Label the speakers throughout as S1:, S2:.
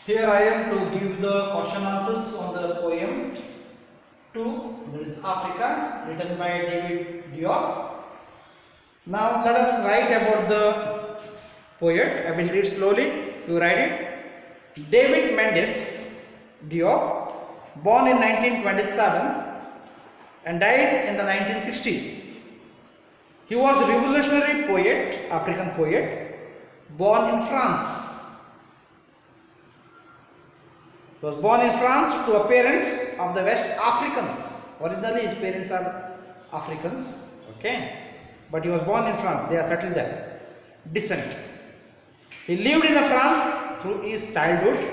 S1: Here I am to give the question answers on the poem 2, that is Africa, written by David Diop. Now let us write about the poet. I will read slowly. You write it. David Mendes Diop, born in 1927 and dies in the 1960. He was a revolutionary poet, African poet, born in France. He was born in France to a parents of the West Africans. Originally his parents are Africans, okay, but he was born in France. They are settled there. Descent. He lived in France through his childhood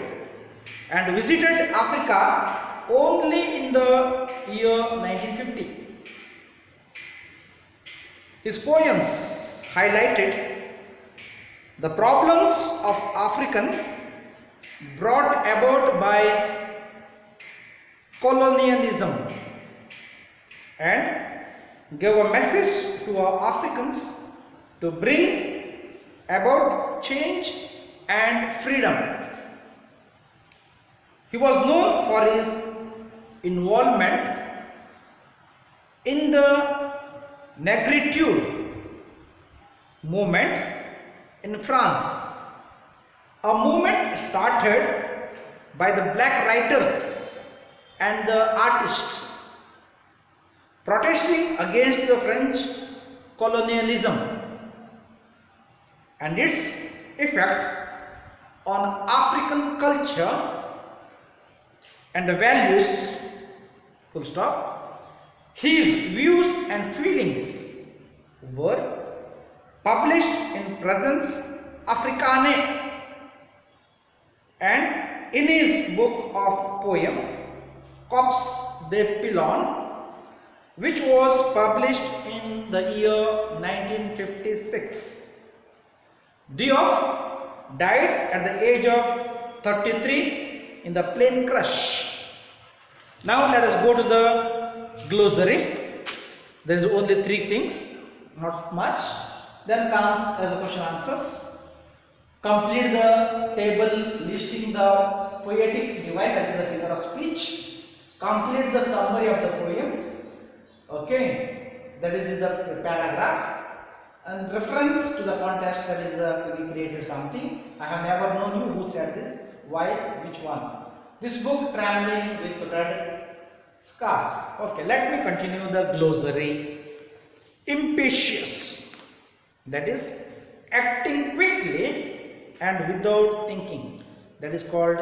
S1: and visited Africa only in the year 1950. His poems highlighted the problems of African brought about by colonialism and gave a message to our Africans to bring about change and freedom. He was known for his involvement in the Negritude movement in France, a movement started by the black writers and the artists protesting against the French colonialism and its effect on African culture and the values, full stop. His views and feelings were published in Presence Africaine and in his book of poem Cops de Pilon, which was published in the year 1956. Diop died at the age of 33 in the plane crash. Now let us go to the glossary. There is only 3 things, not much. Then comes as a question answers. Complete the table listing the poetic device, that is the figure of speech. Complete the summary of the poem. Okay, that is the paragraph. And reference to the context, that is we created something. I have never known you who said this. Why? Which one? This book, Traveling with Red Scars. Okay, let me continue the glossary. Impatience, that is acting quickly and without thinking, that is called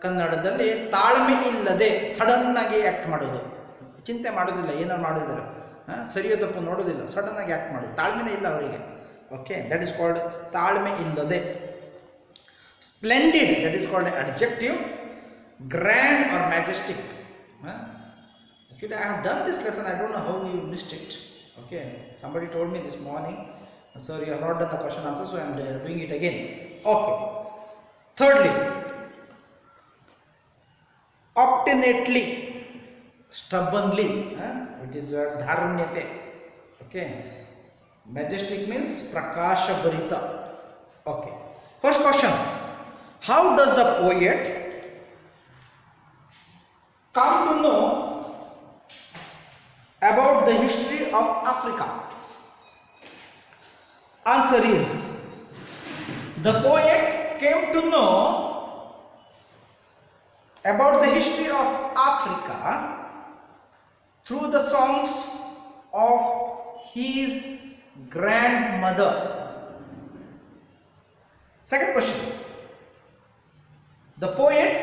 S1: ಕನ್ನಡದಲ್ಲಿ ತಾಳ್ಮೆ ಇಲ್ಲದೆ sudden ಆಗಿ act ಮಾಡೋದು, ಚಿಂತೆ ಮಾಡೋದಿಲ್ಲ, ಏನೋ ಮಾಡೋದಿಲ್ಲ, ಸರಿಯೋ ತಪ್ಪು ನೋಡೋದಿಲ್ಲ, ಸಡನ್ ಆಗಿ ಆಕ್ಟ್ ಮಾಡೋದು, ತಾಳ್ಮೆನೇ ಇಲ್ಲ ಅವರಿಗೆ. ಓಕೆ, ದಟ್ ಇಸ್ ಕಾಲ್ಡ್ ತಾಳ್ಮೆ ಇಲ್ಲದೆ. Splendid, that is called adjective. Grand or majestic. Actually, I have done this lesson. I don't know how you missed it. Okay, somebody told me this morning, sir, you have not done the question answer, so I am doing it again. Okay. Thirdly, obstinately, stubbornly, which is your dharanyate. Okay. Majestic means prakasha bharita. Okay. First question: how does the poet come to know about the history of Africa? Answer is, the poet came to know about the history of Africa through the songs of his grandmother. Second question: the poet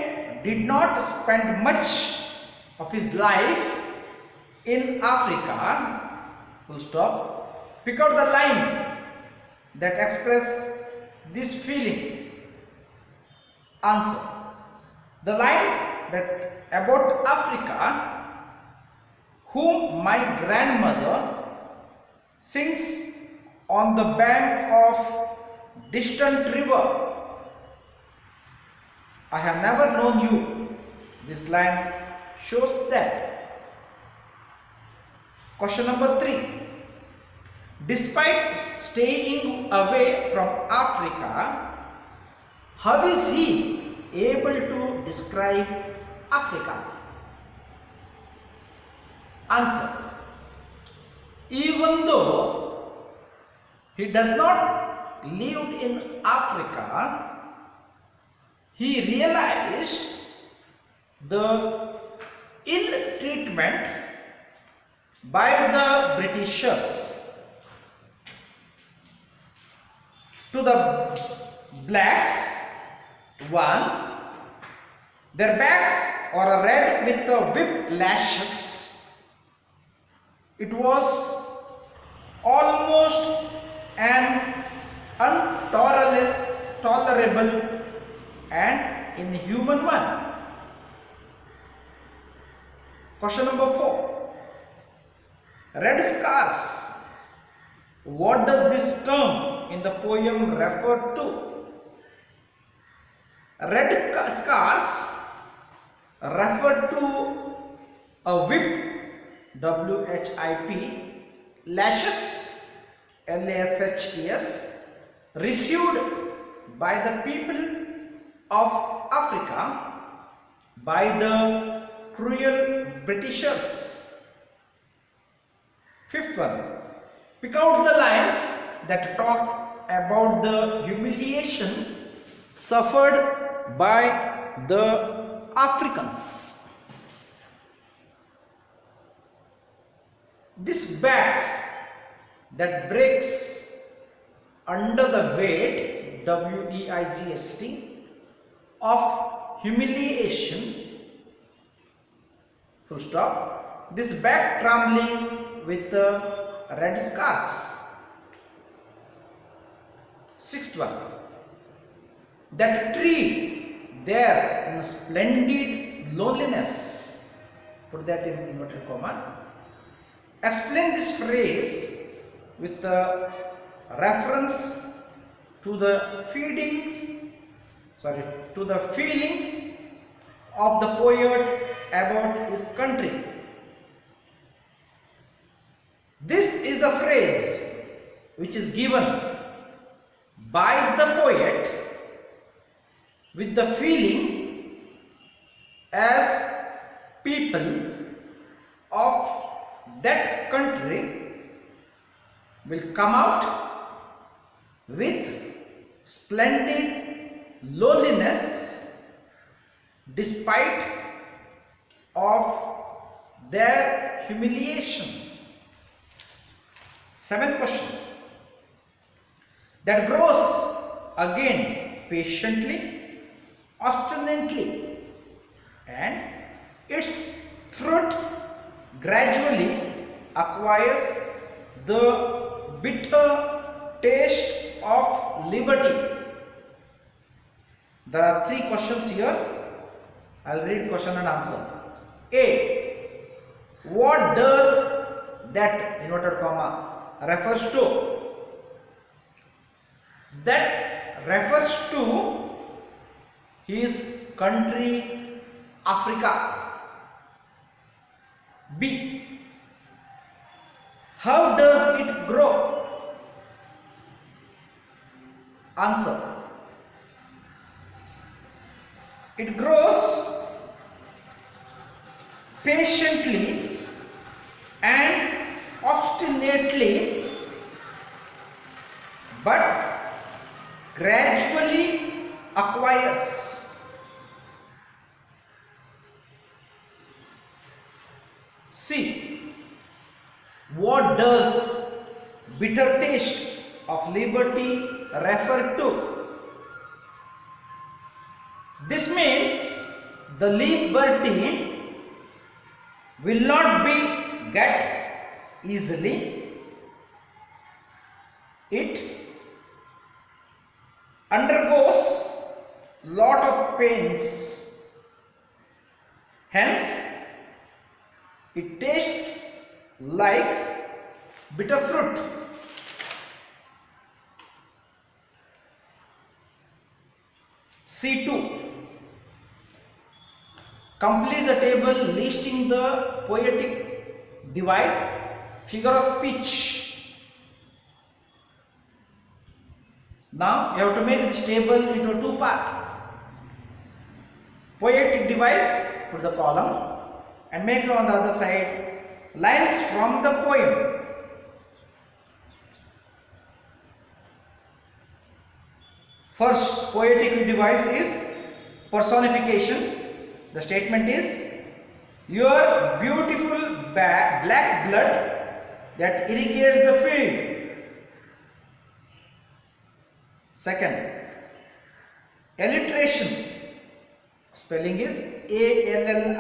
S1: did not spend much of his life in Africa, full stop. Pick out the line that express this feeling. Answer: the lines that about Africa, whom my grandmother sings on the bank of distant river. I have never known you. This line shows that. Question number 3. Despite staying away from Africa, how is he able to describe Africa? Answer. Even though he does not live in Africa, he realized the ill treatment by the Britishers to the blacks. One, their backs are red with the whip lashes. It was almost an intolerable and inhuman one. Question number 4. Red scars. What does this term in the poem refer to? Red scars refer to a whip, W-H-I-P, lashes, L-A-S-H-E-S, received by the people of Africa by the cruel Britishers. Fifth one, pick out the lines that talk about the humiliation suffered by the Africans. This back that breaks under the weight, W-E-I-G-S-T, of humiliation, full stop, this back trembling with the red scars. Sixth one, that tree there in splendid loneliness, put that in inverted comma. Explain this phrase with the reference to the feelings of the poet about his country. This is the phrase which is given by the poet with the feeling as people of that country will come out with splendid loneliness despite of their humiliation. Seventh question, that grows again patiently, obstinately, and its fruit gradually acquires the bitter taste of liberty. There are 3 questions here. I will read question and answer. A. What does that inverted comma refers to? That refers to his country Africa. B. How does it grow? Answer. It grows patiently and obstinately, but gradually acquires. C. What does bitter taste of liberty refer to? This means the liberty will not be get easily. It undergoes lot of pains. Hence, it tastes like bitter fruit. C2. Complete the table listing the poetic device, figure of speech. Now you have to make this table into 2 parts. Poetic device, put the column and make on the other side lines from the poem. First poetic device is personification. The statement is, your beautiful black blood that irrigates the field. Second, alliteration. Spelling is ALLITERATION.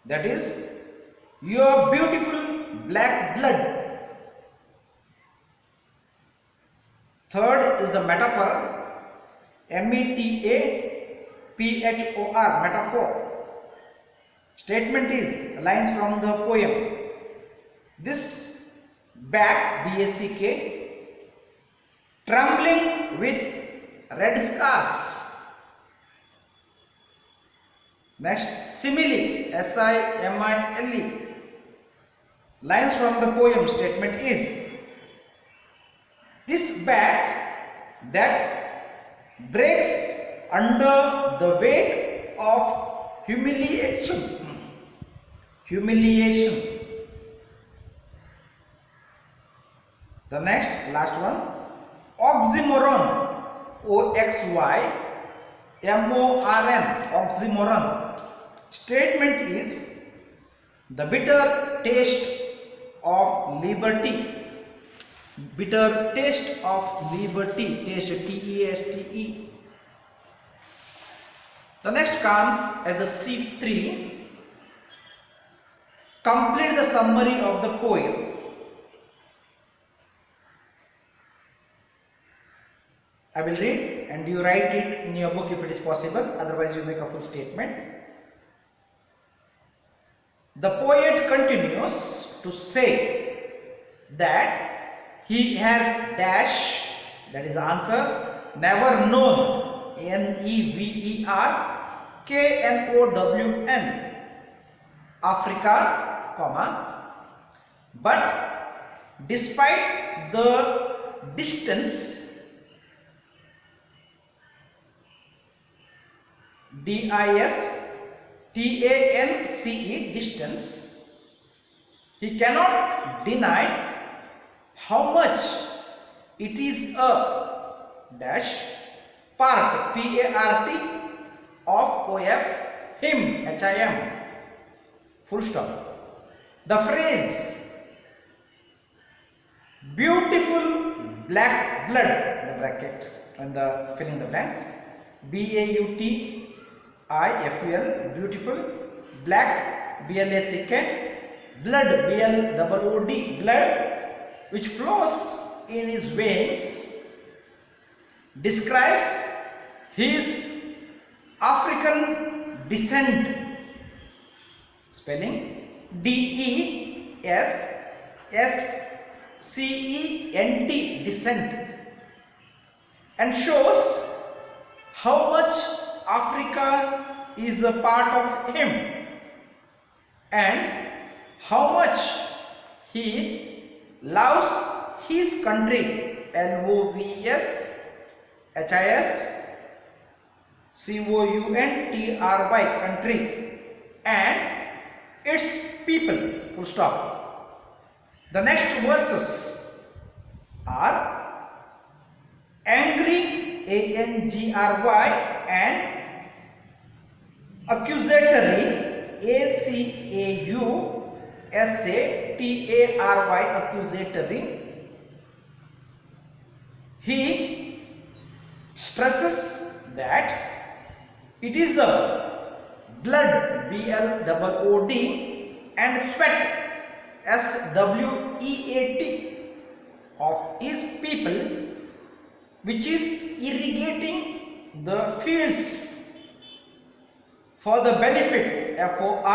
S1: That is, your beautiful black blood. Third is the metaphor. METAPHOR, metaphor. Statement is lines from the poem. This back, BACK, trembling with red scars. Next, simile, SIMILE. Lines from the poem. Statement is, this back that breaks under the weight of humiliation. The next, last one, oxymoron, OXYMORN, oxymoron. Statement is, the bitter taste of liberty. Bitter taste of liberty. Taste, TESTE. The next comes as the C3. Complete the summary of the poem. I will read and you write it in your book if it is possible, otherwise you make a full statement. The poet continues to say that he has dash, that is the answer, never known, NEVERKNOWN, Africa, comma, but despite the distance, DISTANCE, distance, he cannot deny how much it is a dash part, PART, of OF, him, HIM, full stop. The phrase beautiful black blood, the bracket and the fill in the blanks, BAUTIFUL, beautiful, black, BLACK, blood, BLOOD, blood, which flows in his veins, describes his African descent. Spelling DESSCENT, descent, and shows how much Africa is a part of him and how much he loves his country, LOVES HIS COUNTRY, country, and its people, full stop. The next verses are angry, ANGRY, and accusatory, ACAUSATARY, accusatory. He stresses that it is the blood, BLOOD, and sweat, SWEAT, of his people which is irrigating the fields for the benefit, FORTHE,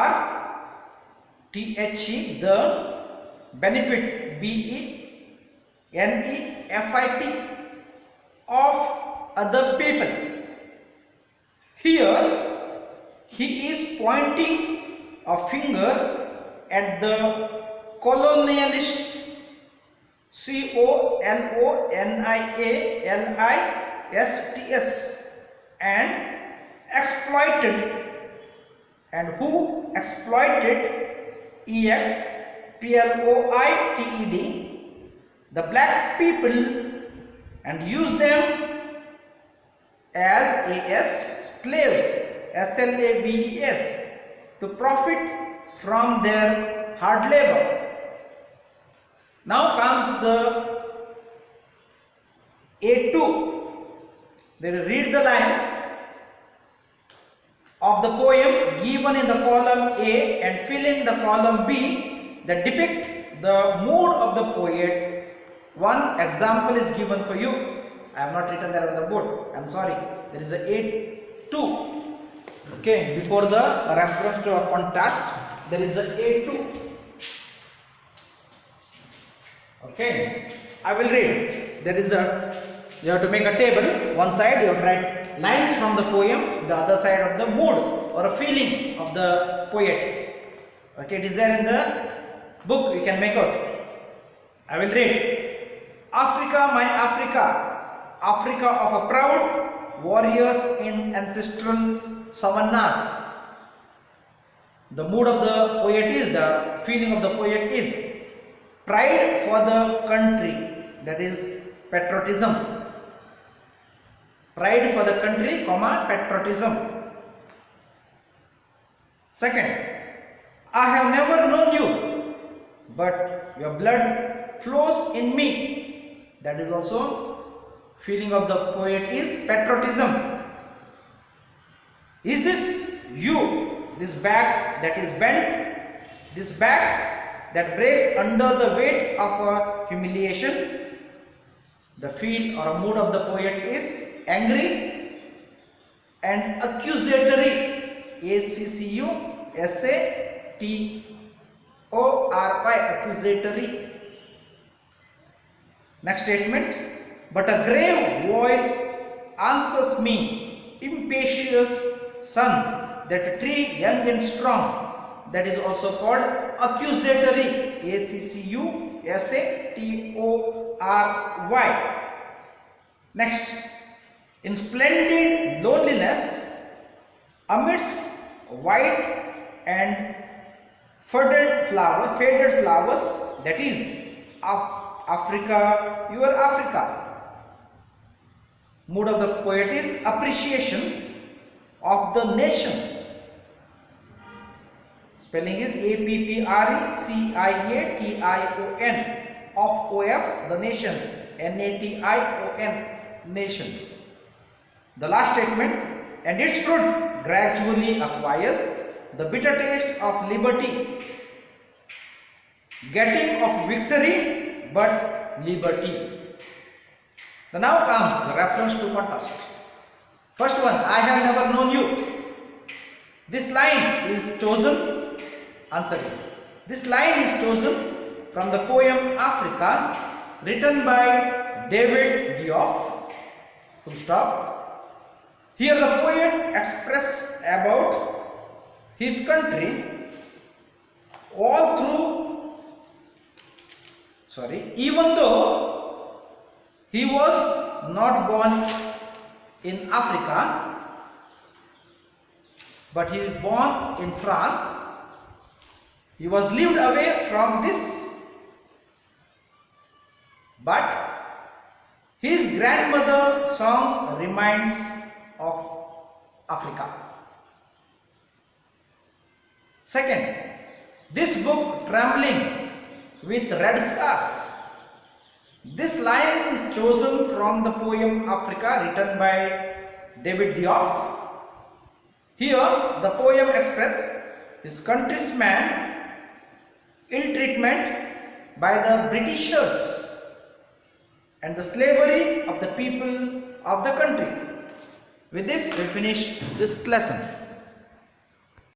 S1: the benefit, BENEFIT, of other people. Here he is pointing a finger at the colonialists, colonialists, and exploited, and who exploited, exploited, the black people, and used them as slaves, slaves, to profit from their hard labor. Now comes the A2. They read the lines of the poem given in the column A and fill in the column B that depict the mood of the poet. One example is given for you. I have not written that on the board. I am sorry. There is a A2. Okay, before the reference to a contact, there is a A2. Okay, I will read. There is a, you have to make a table. One side you have to write lines from the poem, the other side of the mood or a feeling of the poet. Okay, it is there in the book, you can make out. I will read. Africa, my Africa, Africa of a proud warriors in ancestral savannas. The mood of the poet is, the feeling of the poet is pride for the country, that is patriotism. Pride for the country, comma, patriotism. Second, I have never known you, but your blood flows in me. That is also feeling of the poet is patriotism. Is this you, this back that is bent, this back that breaks under the weight of a humiliation? The feel or a mood of the poet is angry and accusatory, accusatory, accusatory. Next statement, but a grave voice answers me, impetuous son, that tree young and strong. That is also called accusatory, accusatory. Next, in splendid loneliness, amidst white and faded flowers, that is Africa, your Africa. Mood of the poet is appreciation of the nation. Spelling is APPRECIATION, of OF, the nation, NATION, nation. The last statement, and its fruit gradually acquires the bitter taste of liberty, getting of victory but liberty. The now comes the reference to contrast. First one, I have never known you. This line is chosen, answer is, this line is chosen from the poem Africa, written by David Diouf, full stop. Here the poet expresses about his country even though he was not born in Africa, but he is born in France. He was lived away from this, but his grandmother songs reminds of Africa. Second, this book trembling with red scars. This line is chosen from the poem Africa, written by David Diouf. Here the poem expresses his countrymen ill treatment by the Britishers and the slavery of the people of the country. With this we finish this lesson.